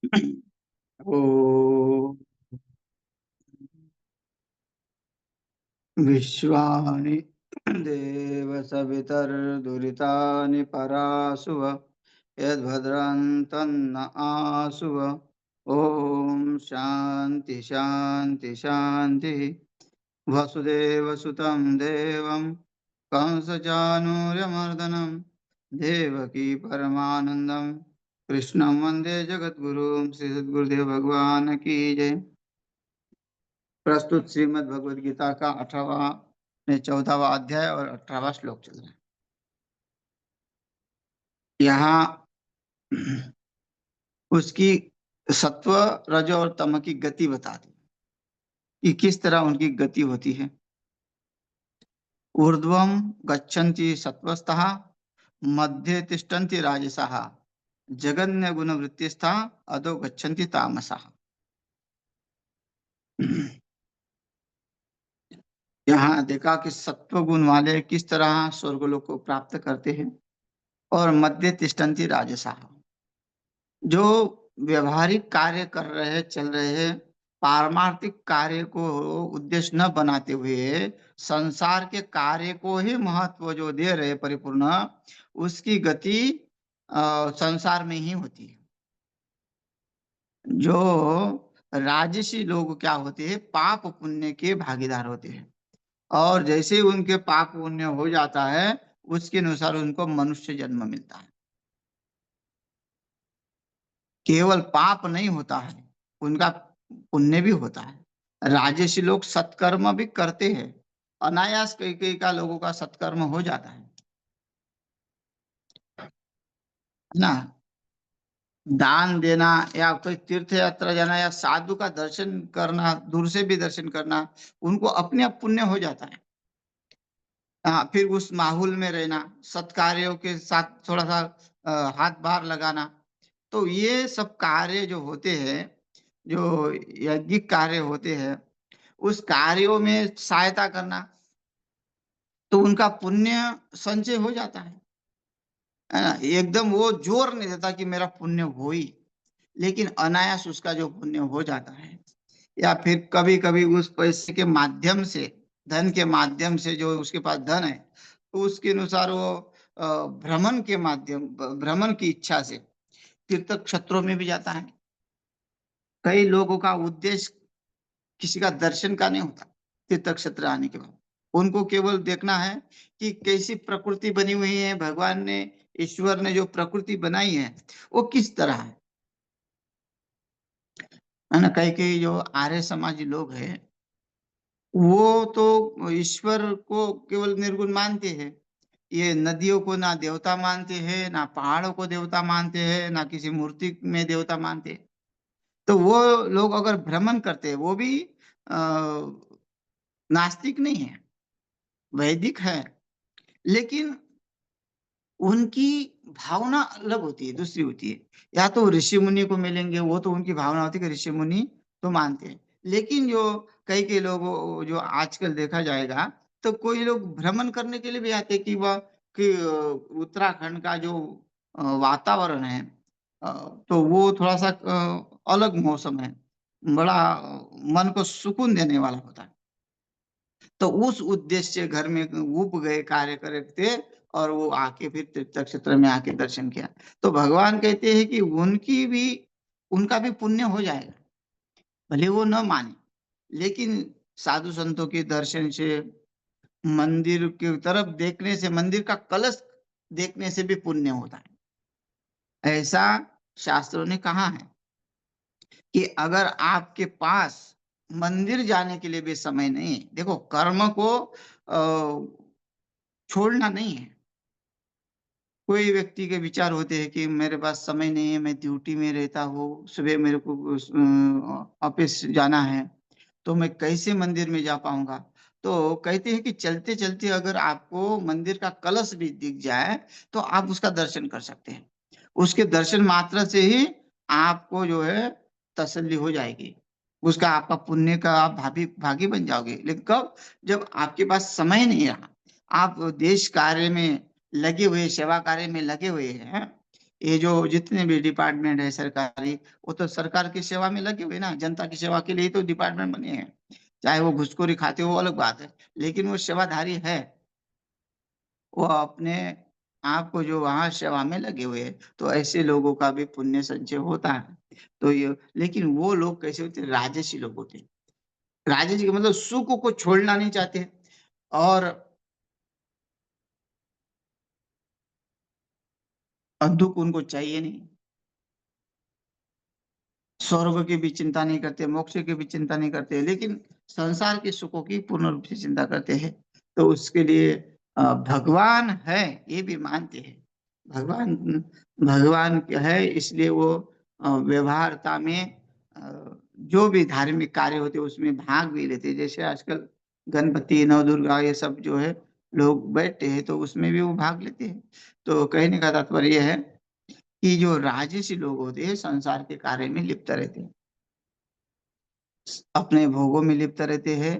ओ विश्वानि देव सवितर्दुरितानि परासुव यद्भद्रं तन्न आसुव। ओम शांति शांति शांति। वसुदेवसुतं देवं कंसचानूर्यमर्दनं देवकी परमानंदं कृष्णं वंदे जगद्गुरुं। श्री सद्गुरुदेव भगवान की जय। प्रस्तुत श्रीमद् भगवद गीता का 18वां ने 14वां अध्याय और 18वां श्लोक चल रहा है। यहाँ उसकी सत्व रज और तम की गति बता दी कि किस तरह उनकी गति होती है। ऊर्ध्वम गच्छन्ति सत्वस्तः मध्ये तिष्ठन्ति राजसः जगन्य गुण वृत्तिस्था अधो गच्छन्ति तामसः। यहाँ देखा कि सत्व गुण वाले किस तरह स्वर्गलोक को प्राप्त करते हैं और मध्य तिष्ठन्ति राजसः जो व्यवहारिक कार्य कर रहे हैं, चल रहे हैं, पारमार्थिक कार्य को उद्देश्य न बनाते हुए संसार के कार्य को ही महत्व जो दे रहे परिपूर्ण, उसकी गति संसार में ही होती है। जो राजसी लोग क्या होते हैं, पाप पुण्य के भागीदार होते हैं और जैसे ही उनके पाप पुण्य हो जाता है उसके अनुसार उनको मनुष्य जन्म मिलता है। केवल पाप नहीं होता है, उनका पुण्य भी होता है। राजसी लोग सत्कर्म भी करते हैं, अनायास कई कई का लोगों का सत्कर्म हो जाता है ना। दान देना या कोई तीर्थ यात्रा जाना या साधु का दर्शन करना, दूर से भी दर्शन करना, उनको अपने आप पुण्य हो जाता है। हाँ, फिर उस माहौल में रहना, सत्कार्यों के साथ थोड़ा सा हाथ बाहर लगाना, तो ये सब कार्य जो होते हैं, जो यज्ञिक कार्य होते हैं, उस कार्यों में सहायता करना, तो उनका पुण्य संचय हो जाता है ना। एकदम वो जोर नहीं देता कि मेरा पुण्य हो ही, लेकिन अनायास उसका जो पुण्य हो जाता है। या फिर कभी कभी उस पैसे के माध्यम से, धन के माध्यम से, जो उसके पास धन है तो उसके अनुसार वो भ्रमण के माध्यम, भ्रमण की इच्छा से तीर्थ क्षेत्रों में भी जाता है। कई लोगों का उद्देश्य किसी का दर्शन का नहीं होता। तीर्थ क्षेत्र आने के बाद उनको केवल देखना है कि कैसी प्रकृति बनी हुई है, भगवान ने, ईश्वर ने जो प्रकृति बनाई है वो किस तरह है ना। कई कई जो आर्य समाजी लोग हैं वो तो ईश्वर को केवल निर्गुण मानते हैं। ये नदियों को ना देवता मानते हैं, ना पहाड़ों को देवता मानते हैं, ना किसी मूर्ति में देवता मानते हैं। तो वो लोग अगर भ्रमण करते हैं वो भी नास्तिक नहीं है, वैदिक है, लेकिन उनकी भावना अलग होती है, दूसरी होती है। या तो ऋषि मुनि को मिलेंगे, वो तो उनकी भावना होती है कि ऋषि मुनि तो मानते हैं। लेकिन जो कई कई लोग जो आजकल देखा जाएगा, तो कोई लोग भ्रमण करने के लिए भी आते हैं कि वह कि उत्तराखंड का जो वातावरण है, अ, तो वो थोड़ा सा अलग मौसम है, बड़ा मन को सुकून देने वाला होता है। तो उस उद्देश्य से घर में उप गए कार्य करते और वो आके फिर तीर्थ क्षेत्र में आके दर्शन किया। तो भगवान कहते हैं कि उनकी भी, उनका भी पुण्य हो जाएगा, भले वो न माने, लेकिन साधु संतों के दर्शन से, मंदिर की तरफ देखने से, मंदिर का कलश देखने से भी पुण्य होता है। ऐसा शास्त्रों ने कहा है कि अगर आपके पास मंदिर जाने के लिए भी समय नहीं है, देखो कर्म को छोड़ना नहीं है। कोई व्यक्ति के विचार होते हैं कि मेरे पास समय नहीं है, मैं ड्यूटी में रहता हूँ, सुबह मेरे को ऑफिस जाना है, तो मैं कैसे मंदिर में जा पाऊंगा। तो कहते हैं कि चलते चलते अगर आपको मंदिर का कलश भी दिख जाए तो आप उसका दर्शन कर सकते हैं। उसके दर्शन मात्र से ही आपको जो है तसल्ली हो जाएगी, उसका, आपका पुण्य का आप भागी बन जाओगे। लेकिन कब? जब आपके पास समय नहीं रहा, आप देश कार्य में लगे हुए, सेवा कार्य में लगे हुए हैं, ये जो जितने भी डिपार्टमेंट है सरकारी, वो तो सरकार की सेवा में लगे हुए ना, जनता की सेवा के लिए तो डिपार्टमेंट बने हैं। चाहे वो घुसखोरी खाते हो वो अलग बात है, लेकिन वो सेवाधारी है। वो अपने आप को जो वहां सेवा में लगे हुए हैं, तो ऐसे लोगों का भी पुण्य संचय होता है। तो ये, लेकिन वो लोग कैसे होते हैं? राजसी लोग होते हैं। राजसी का मतलब सुख को छोड़ना नहीं चाहते, और दुख उनको चाहिए नहीं। स्वर्ग की भी चिंता नहीं करते, मोक्ष की भी चिंता नहीं करते, लेकिन संसार के सुखों की पूर्ण रूप से चिंता करते हैं। तो उसके लिए भगवान है ये भी मानते हैं। भगवान भगवान है, इसलिए वो व्यवहारता में जो भी धार्मिक कार्य होते हैं उसमें भाग भी लेते हैं। जैसे आजकल गणपति नवदुर्गा ये सब जो है लोग बैठते हैं, तो उसमें भी वो भाग लेते हैं। तो कहने का तात्पर्य यह है कि जो राजसी लोग होते हैं संसार के कार्य में लिप्त रहते हैं, अपने भोगों में लिप्त रहते हैं,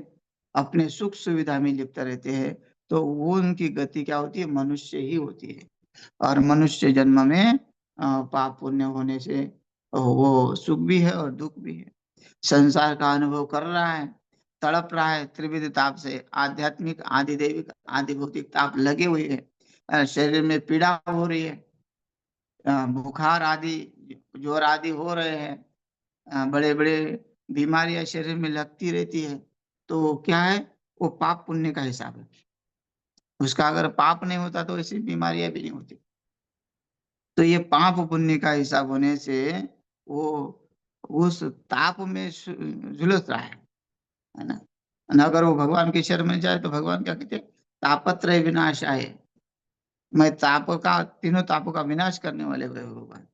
अपने सुख सुविधा में लिप्त रहते हैं। तो वो उनकी गति क्या होती है? मनुष्य ही होती है। और मनुष्य जन्म में पाप पुण्य होने से वो सुख भी है और दुख भी है। संसार का अनुभव कर रहा है, तड़प रहा है त्रिविध ताप से, आध्यात्मिक आदि दैविक आदि भौतिक ताप लगे हुए हैं। शरीर में पीड़ा हो रही है, बुखार आदि ज्वर आदि हो रहे हैं, बड़े बड़े बीमारियां शरीर में लगती रहती है। तो क्या है? वो पाप पुण्य का हिसाब है। उसका अगर पाप नहीं होता तो ऐसी बीमारियां भी नहीं होती। तो ये पाप पुण्य का हिसाब होने से वो उस ताप में झुलस रहा है ना। और अगर वो भगवान के शरण में जाए तो भगवान क्या कहते हैं? तापत्रय विनाशाय, मैं ताप का, तीनों तापों का विनाश करने वाले हुए भगवान।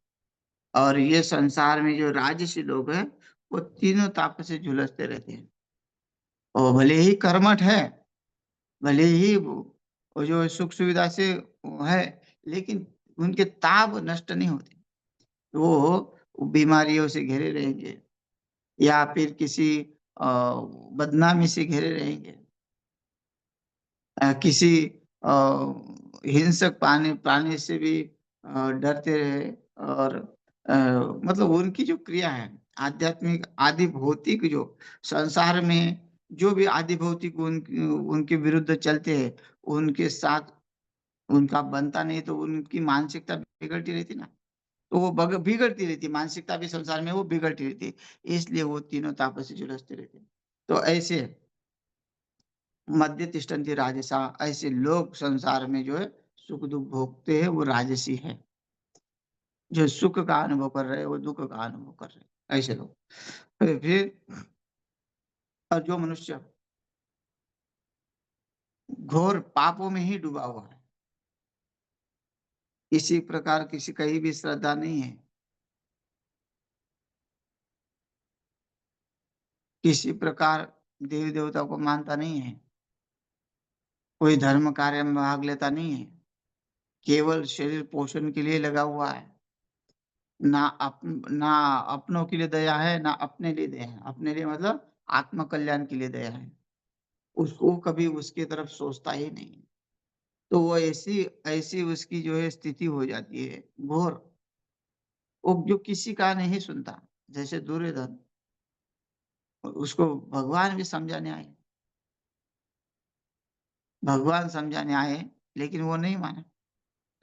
और ये संसार में जो राजसी लोग हैं, वो तीनों ताप से झुलसते रहते हैं। और भले ही कर्मठ है, भले ही वो जो सुख सुविधा से है, लेकिन उनके ताप नष्ट नहीं होते। वो बीमारियों से घिरे रहेंगे, या फिर किसी बदनामी से घिरे रहेंगे, किसी अ, हिंसक प्राणी प्राणी से भी डरते रहे। और अ, मतलब उनकी जो क्रिया है, आध्यात्मिक आदि भौतिक जो संसार में जो भी आदि भौतिक उनके विरुद्ध चलते हैं, उनके साथ उनका बनता नहीं, तो उनकी मानसिकता बिगड़ती रहती ना। तो वो बिगड़ती रहती, मानसिकता भी संसार में वो बिगड़ती रहती, इसलिए वो तीनों तापों से झुलसते रहते। तो ऐसे मध्य तिष्ठन्ति राजसा, ऐसे लोग संसार में जो है सुख दुख भोगते हैं, वो राजसी है। जो सुख का अनुभव कर रहे हैं वो दुख का अनुभव कर रहे हैं, ऐसे लोग। फिर और जो मनुष्य घोर पापों में ही डूबा हुआ है, इसी प्रकार किसी कहीं भी श्रद्धा नहीं है, किसी प्रकार देवी देवता को मानता नहीं है, कोई धर्म कार्य में भाग लेता नहीं है, केवल शरीर पोषण के लिए लगा हुआ है, ना अपनों के लिए दया है, ना अपने लिए दया है। अपने लिए मतलब आत्म कल्याण के लिए दया है, उसको कभी उसकी तरफ सोचता ही नहीं है। तो वो ऐसी ऐसी उसकी जो है स्थिति हो जाती है घोर, वो जो किसी का नहीं सुनता। जैसे दुर्योधन, उसको भगवान भी समझाने आए, भगवान समझाने आए, लेकिन वो नहीं माना।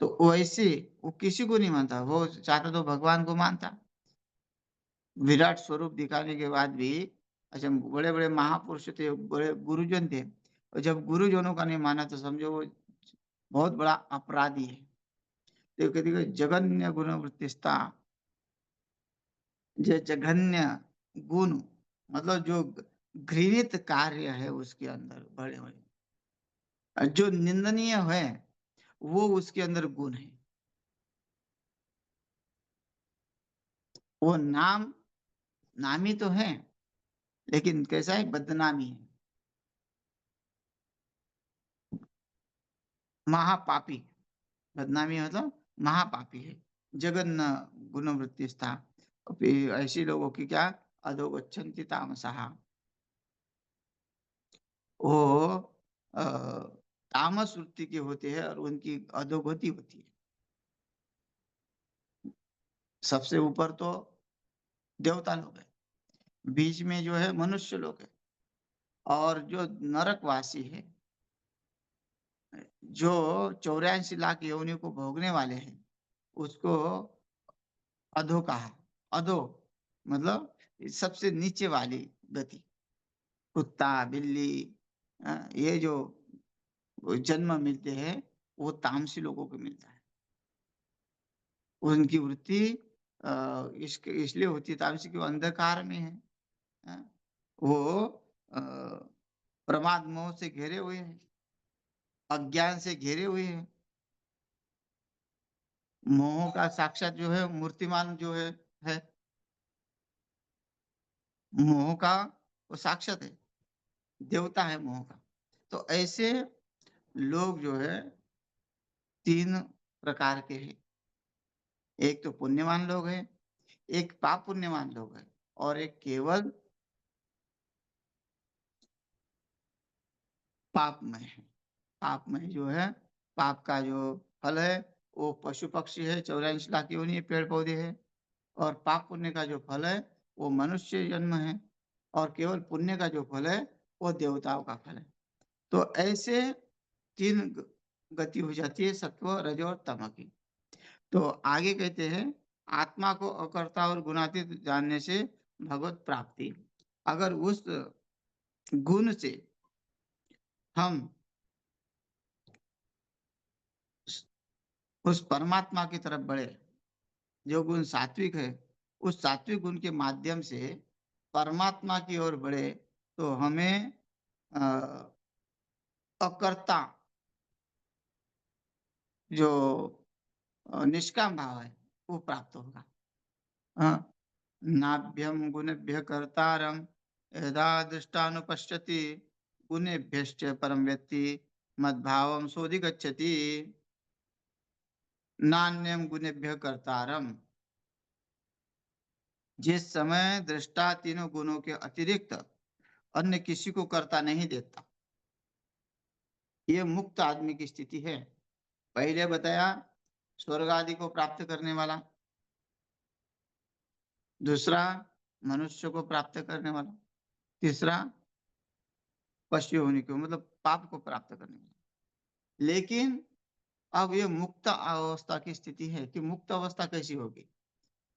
तो वैसे वो किसी को नहीं मानता, वो चाहता तो भगवान को मानता। विराट स्वरूप दिखाने के बाद भी, अच्छा बड़े बड़े महापुरुष थे, बड़े गुरुजन थे, और जब गुरुजनों का नहीं माना तो समझो वो बहुत बड़ा अपराधी है। तो कहते हैं, जघन्य गुण वृत्तिस्ता, जो जघन्य गुण मतलब जो घृणित कार्य है उसके अंदर बड़े बड़े, और जो निंदनीय है वो उसके अंदर गुण है। वो नामी तो है, लेकिन कैसा है? बदनामी है, महापापी। बदनामी मतलब महापापी है। जघन्य गुणवृत्ति स्था, फिर ऐसे लोगों की क्या? अधोगच्छन्ति तामसः, वो अ, तामस वृत्ति के होते हैं और उनकी अधोगति होती है। सबसे ऊपर तो देवता लोग है, बीच में जो है मनुष्य लोग है, और जो नरकवासी है, जो 84 लाख योनियों को भोगने वाले हैं, उसको अधो कहा। अधो मतलब सबसे नीचे वाली गति। कुत्ता, बिल्ली, ये जो जन्म मिलते हैं, वो तामसी लोगों को मिलता है। उनकी वृत्ति इसलिए होती है तामसी की, वो अंधकार में है। वो प्रमाद मोह से घेरे हुए हैं, अज्ञान से घेरे हुए हैं। मोह का साक्षात जो है मूर्तिमान जो है मोह का, वो साक्षात है, देवता है मोह का। तो ऐसे लोग जो है 3 प्रकार के हैं। एक तो पुण्यवान लोग हैं, एक पाप पुण्यवान लोग हैं, और एक केवल पापमय है। पापमय जो है, पाप का जो फल है वो पशु पक्षी है, 84 लाख योनि पेड़ पौधे है। और पाप पुण्य का जो फल है वो मनुष्य जन्म है, और केवल पुण्य का जो फल है वो देवताओं का फल है। तो ऐसे 3 गति हो जाती है, सत्व, रज और तम की। तो आगे कहते हैं, आत्मा को अकर्ता और गुणातीत जानने से भगवत प्राप्ति। अगर उस गुण से हम उस परमात्मा की तरफ बढ़े, जो गुण सात्विक है, उस सात्विक गुण के माध्यम से परमात्मा की ओर बढ़े, तो हमें अकर्ता जो निष्काम भाव है वो प्राप्त होगा। हाँ, नाभ्यम गुणेभ्य कर्तारम यदा दृष्टानुपश्यति गुणेभ्यश्च परम व्यक्ति मद्भावम सोधिगच्छति। नान्यम गुणेभ्य कर्तारम, जिस समय दृष्टा तीनों गुणों के अतिरिक्त अन्य किसी को कर्ता नहीं देखता, ये मुक्त आदमी की स्थिति है। पहले बताया स्वर्ग आदि को प्राप्त करने वाला, दूसरा मनुष्य को प्राप्त करने वाला, तीसरा पशु होने को मतलब पाप को प्राप्त करने वाला। लेकिन अब ये मुक्त अवस्था की स्थिति है कि मुक्त अवस्था कैसी होगी,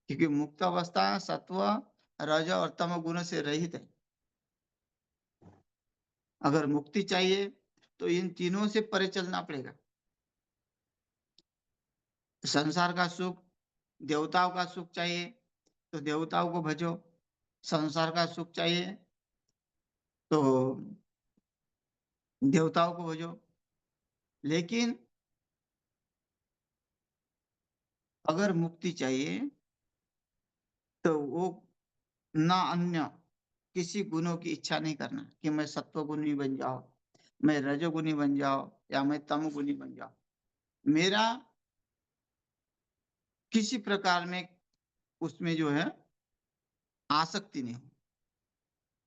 क्योंकि मुक्त अवस्था सत्व, रज और तम गुण से रहित है। अगर मुक्ति चाहिए तो इन तीनों से परे चलना पड़ेगा। संसार का सुख, देवताओं का सुख चाहिए तो देवताओं को भजो, संसार का सुख चाहिए तो देवताओं को भजो। लेकिन अगर मुक्ति चाहिए तो वो ना अन्य किसी गुणों की इच्छा नहीं करना कि मैं सत्वगुणी बन जाऊं, मैं रजोगुणी बन जाऊं, या मैं तमगुणी बन जाऊं। मेरा किसी प्रकार में उसमें जो है आसक्ति नहीं हो,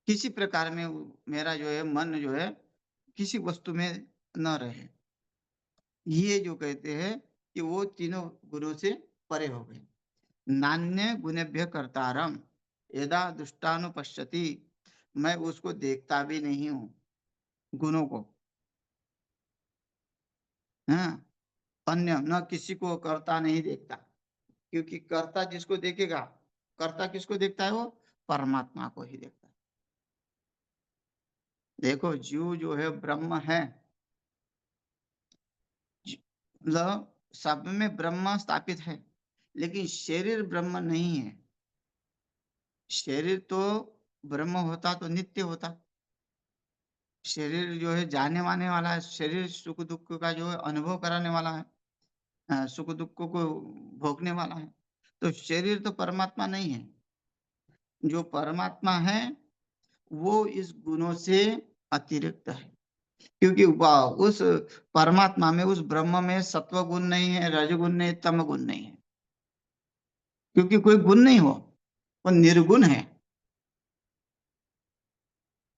किसी प्रकार में मेरा जो है मन जो है किसी वस्तु में न रहे। ये जो कहते हैं कि वो तीनों गुणों से परे हो गए। नान्य गुणेभ्य कर्तारम यदा दुष्टानुपश्यति, मैं उसको देखता भी नहीं हूँ गुणों को। हाँ, अन्य न किसी को कर्ता नहीं देखता, क्योंकि कर्ता जिसको देखेगा, कर्ता किसको देखता है, वो परमात्मा को ही देखता है। देखो जीव जो है ब्रह्म है, मतलब सब में ब्रह्म स्थापित है, लेकिन शरीर ब्रह्म नहीं है। शरीर तो ब्रह्म होता तो नित्य होता। शरीर जो है जाने माने वाला है, शरीर सुख दुख का जो है अनुभव कराने वाला है, सुख दुख को भोगने वाला है। तो शरीर तो परमात्मा नहीं है। जो परमात्मा है वो इस गुणों से अतिरिक्त है, क्योंकि वह उस परमात्मा में, उस ब्रह्म में सत्व गुण नहीं है, रजगुण नहीं, तम गुण नहीं है, क्योंकि कोई गुण नहीं हो, वो निर्गुण है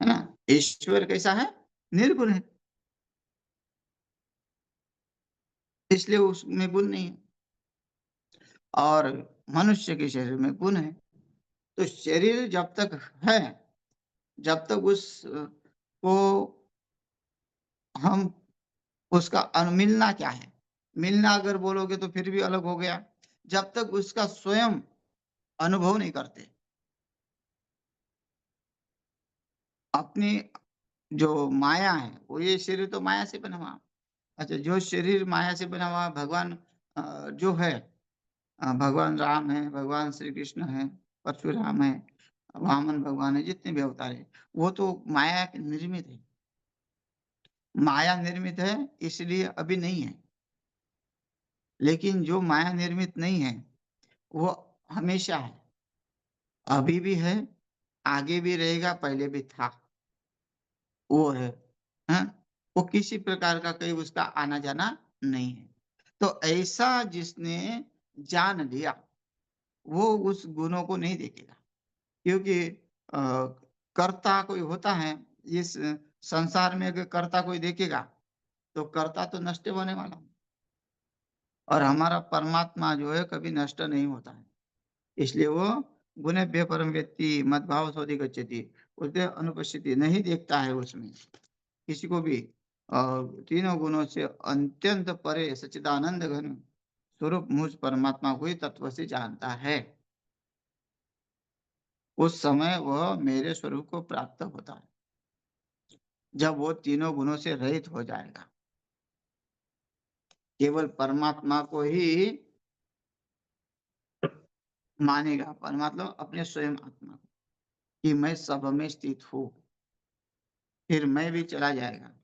ना। ईश्वर कैसा है, निर्गुण है, इसलिए उसमें गुण नहीं है। और मनुष्य के शरीर में गुण है। तो शरीर जब तक है, जब तक उस को हम उसका मिलना क्या है? मिलना अगर बोलोगे तो फिर भी अलग हो गया। जब तक उसका स्वयं अनुभव नहीं करते, अपनी जो माया है, वो ये शरीर तो माया से बना हुआ। अच्छा, जो शरीर माया से बना हुआ भगवान जो है, भगवान राम है, भगवान श्री कृष्ण है, परशुराम है, वामन भगवान है, जितने भी अवतार है, वो तो माया के निर्मित है। माया निर्मित है इसलिए अभी नहीं है। लेकिन जो माया निर्मित नहीं है वो हमेशा है, अभी भी है, आगे भी रहेगा, पहले भी था, वो है। हाँ? वो किसी प्रकार का कहीं उसका आना जाना नहीं है। तो ऐसा जिसने जान लिया वो उस गुणों को नहीं देखेगा, क्योंकि कर्ता कोई होता है इस संसार में। अगर कर्ता कोई देखेगा तो कर्ता तो नष्ट होने वाला है, और हमारा परमात्मा जो है कभी नष्ट नहीं होता है। इसलिए वो गुणेभ्य परम व्यक्ति मद्भाव सोधि गच्छति, उसके अनुपस्थिति नहीं देखता है उसमें किसी को भी। और तीनों गुणों से अत्यंत परे सच्चिदानंद घन स्वरूप मुझ परमात्मा को ही तत्व से जानता है। उस समय वह मेरे स्वरूप को प्राप्त होता है, जब वो तीनों गुणों से रहित हो जाएगा, केवल परमात्मा को ही मानेगा। परमात्मा अपने स्वयं आत्मा को, कि मैं सब में स्थित हूँ, फिर मैं भी चला जाएगा।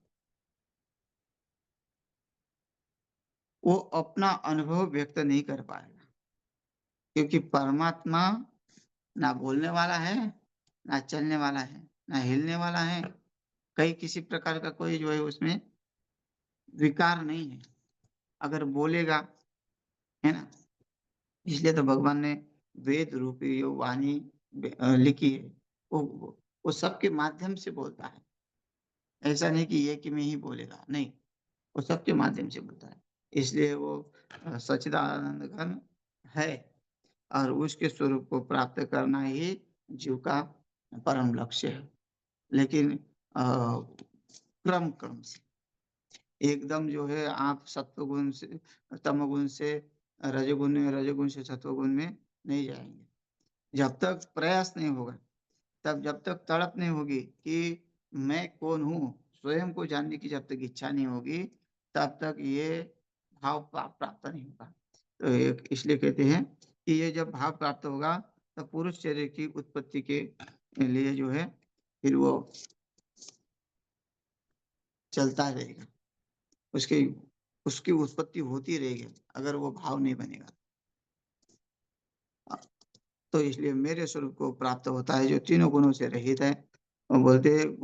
वो अपना अनुभव व्यक्त नहीं कर पाएगा, क्योंकि परमात्मा ना बोलने वाला है, ना चलने वाला है, ना हिलने वाला है, कहीं किसी प्रकार का कोई जो है उसमें विकार नहीं है। अगर बोलेगा, है ना, इसलिए तो भगवान ने वेद रूपी जो वाणी लिखी है, वो वो सबके माध्यम से बोलता है। ऐसा नहीं कि ये कि में ही बोलेगा, नहीं, वो सबके माध्यम से बोलता है। इसलिए वो सच्चिदानंद घन है, और उसके स्वरूप को प्राप्त करना ही जीव का परम लक्ष्य है। लेकिन क्रम क्रम से एकदम जो है आप सत्वगुण से तमोगुण से रजोगुण में, रजोगुण से सत्वगुण में नहीं जाएंगे। जब तक प्रयास नहीं होगा, तब जब तक तड़प नहीं होगी कि मैं कौन हूँ, स्वयं को जानने की जब तक इच्छा नहीं होगी, तब तक ये भाव प्राप्त नहीं होगा। तो इसलिए कहते हैं कि ये जब भाव प्राप्त होगा, तब पुरुष शरीर की उत्पत्ति के लिए जो है फिर वो चलता रहेगा, उसकी उसकी उत्पत्ति होती रहेगी, अगर वो भाव नहीं बनेगा। तो इसलिए मेरे स्वरूप को प्राप्त होता है जो तीनों गुणों से रहित है। वो बोलते हैं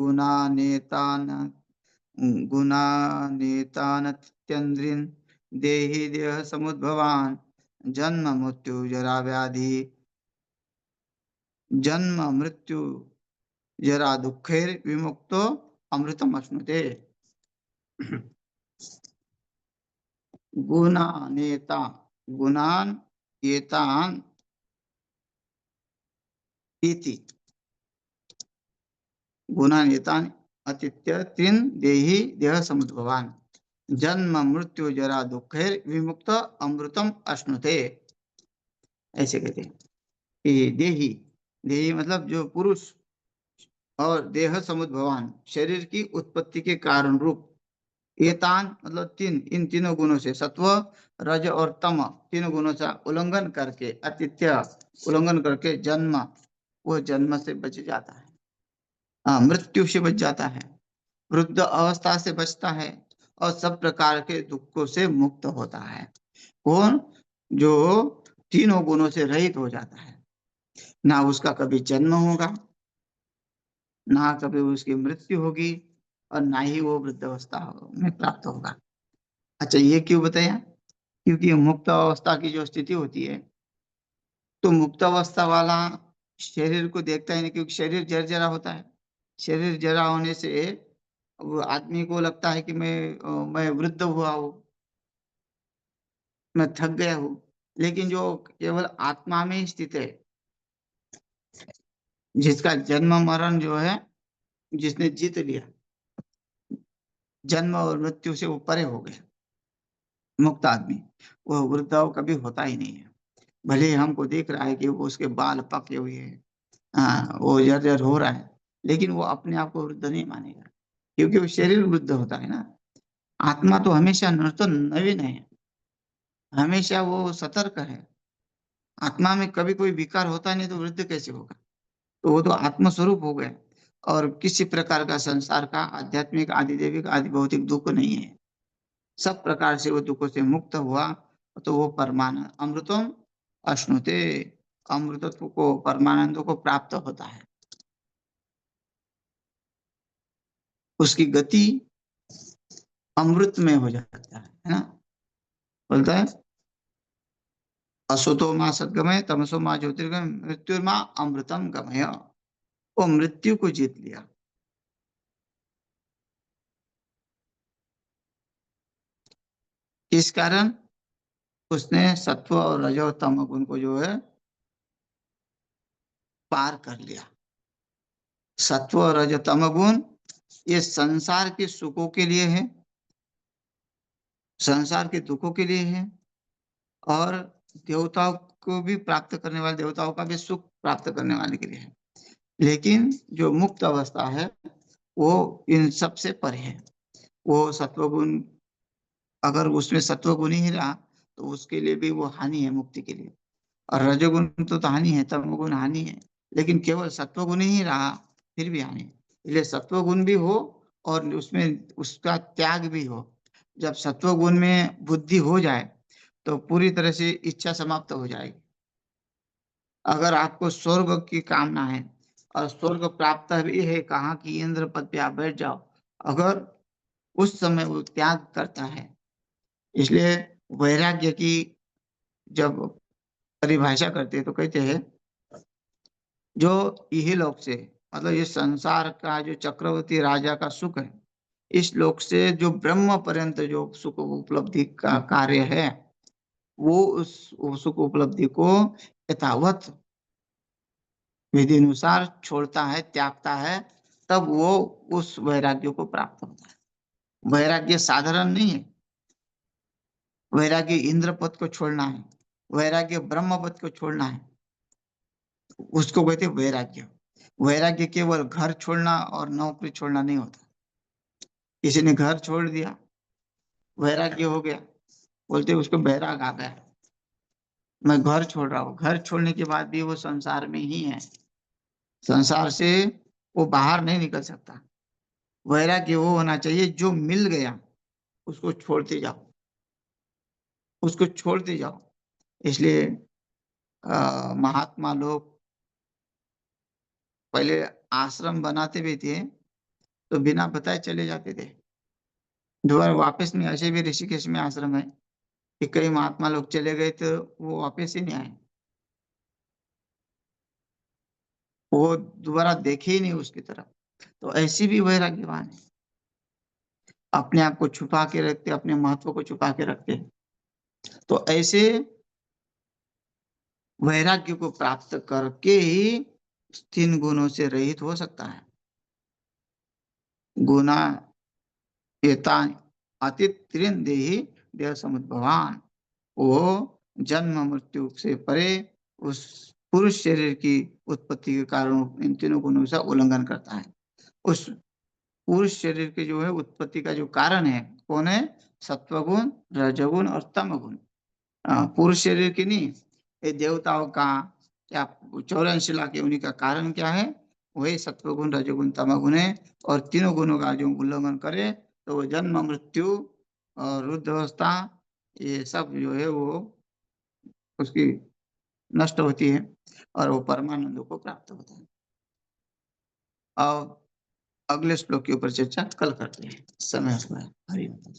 गुणानेतानत्यन्द्रिन् देहि देह समुद्भवान् जन्म मृत्यु जरा व्याधि जन्म मृत्यु जरा दुःखैर विमुक्तो अमृतम अश्नुते। गुणानेता, गुणान एतान इति, गुणान एतान अतीत्य तीन देहि देह समुद्भवान् जन्म मृत्यु जरा दुःखैर विमुक्त अमृतम अश्नुते। ऐसे कहते हैं कि देही, देही मतलब जो पुरुष, और देह समुद्भवान शरीर की उत्पत्ति के कारण रूप, एतान मतलब तीन, इन तीनों गुणों से सत्व रज और तम तीनों गुणों का उल्लंघन करके, अतिथ्य उल्लंघन करके जन्म, वो जन्म से बच जाता है, मृत्यु से बच जाता है, वृद्ध अवस्था से बचता है, और सब प्रकार के दुखों से मुक्त होता है। कौन? जो तीनों गुणों से रहित हो जाता है। ना उसका कभी जन्म होगा, ना कभी उसकी मृत्यु होगी, और ना ही वो वृद्धावस्था में प्राप्त होगा। अच्छा, ये क्यों बताया? क्योंकि मुक्त अवस्था की जो स्थिति होती है, तो मुक्त अवस्था वाला शरीर को देखता ही नहीं, क्योंकि शरीर जर्जरा होता है। शरीर जरा होने से वो आदमी को लगता है कि मैं वृद्ध हुआ हूँ, मैं थक गया हूँ। लेकिन जो केवल आत्मा में ही स्थित है, जिसका जन्म मरण जो है, जिसने जीत लिया, जन्म और मृत्यु से वो परे हो गया, मुक्त आदमी, वो वृद्धाव कभी होता ही नहीं है। भले ही हमको दिख रहा है कि वो उसके बाल पके हुए हैं, हाँ, वो जर्जर हो रहा है, लेकिन वो अपने आप को वृद्ध नहीं मानेगा, क्योंकि वो शरीर वृद्ध होता है ना। आत्मा तो हमेशा नूतन नवीन है, हमेशा वो सतर्क है। आत्मा में कभी कोई विकार होता नहीं तो वृद्ध कैसे होगा? तो वो तो आत्म स्वरूप हो गया, और किसी प्रकार का संसार का आध्यात्मिक आदि दैविक आदि भौतिक दुख नहीं है। सब प्रकार से वो दुखों से मुक्त हुआ, तो वो परमानंद अमृतम अश्नुते, अमृतत्व को, परमानंद को प्राप्त होता है। उसकी गति अमृत में हो जाता है ना। बोलता है असुतो माँ सद्गमय तमसो माँ ज्योतिर्गमय मृत्युर्मा अमृतम गमय। वो मृत्यु को जीत लिया। किस कारण? उसने सत्व और रजो तम गुण को जो है पार कर लिया। सत्व और रज तम गुण ये संसार के सुखों के लिए है, संसार के दुखों के लिए है, और देवताओं को भी प्राप्त करने वाले, देवताओं का भी सुख प्राप्त करने वाले के लिए है। लेकिन जो मुक्त अवस्था है वो इन सब से परे है। वो सत्वगुण, अगर उसमें सत्वगुण ही रहा तो उसके लिए भी वो हानि है मुक्ति के लिए। और रजोगुण तो हानि है, तमोगुण हानि है, लेकिन केवल सत्वगुण ही रहा फिर भी हानि है। इसलिए सत्वगुण भी हो और उसमें उसका त्याग भी हो। जब सत्वगुण में बुद्धि हो जाए तो पूरी तरह से इच्छा समाप्त हो जाएगी। अगर आपको स्वर्ग की कामना है और स्वर्ग प्राप्त भी है, कहाँ की इंद्र पद पे आप बैठ जाओ, अगर उस समय वो त्याग करता है। इसलिए वैराग्य की जब परिभाषा करते हैं तो कहते हैं जो यही लोक से, मतलब ये संसार का जो चक्रवर्ती राजा का सुख है, इस लोक से जो ब्रह्म पर्यंत जो सुख उपलब्धि का कार्य है, वो उस सुख उपलब्धि को यथावत विधि अनुसार छोड़ता है, त्यागता है, तब वो उस वैराग्य को प्राप्त होता है। वैराग्य साधारण नहीं है। वैराग्य इंद्र पद को छोड़ना है, वैराग्य ब्रह्म पद को छोड़ना है, उसको कहते हैं वैराग्य। वैराग्य केवल घर छोड़ना और नौकरी छोड़ना नहीं होता। किसी ने घर छोड़ दिया, वैराग्य हो गया, बोलते उसको बैराग आ गया, मैं घर छोड़ रहा हूँ। घर छोड़ने के बाद भी वो संसार में ही है, संसार से वो बाहर नहीं निकल सकता। वैराग्य वो होना चाहिए जो मिल गया उसको छोड़ते जाओ, उसको छोड़ते जाओ। इसलिए महात्मा लोग पहले आश्रम बनाते भी थे तो बिना बताए चले जाते थे, दोबारा वापस नहीं। ऐसे भी ऋषिकेश में आश्रम है कि कई महात्मा लोग चले गए तो वो वापस ही नहीं आए, वो दोबारा देखे ही नहीं उसकी तरफ। तो ऐसी भी वैराग्यवान है, अपने आप को छुपा के रखते, अपने महत्व को छुपा के रखते। तो ऐसे वैराग्य को प्राप्त करके ही तीन गुणों से रहित हो सकता है। गुना एता अतित्रिन देहि देह समुद्भवान, वो जन्म मृत्यु से परे उस पुरुष शरीर की उत्पत्ति के कारण इन तीनों गुणों का उल्लंघन करता है। उस पुरुष शरीर के जो है उत्पत्ति का जो कारण है कौन है? सत्वगुण, रजगुण और तमगुण। पुरुष शरीर की नहीं, ये देवताओं का क्या 84 लाख योनि का कारण क्या है? वही सत्वगुण, रजगुण, तमगुण है। और तीनों गुणों का जो उल्लंघन करे तो वो जन्म मृत्यु और वृद्धावस्था, ये सब जो है वो उसकी नष्ट होती है और वो परमानंद को प्राप्त होता है। और अगले श्लोक के ऊपर चर्चा कल करते हैं, समय हुआ है। हरि ओम।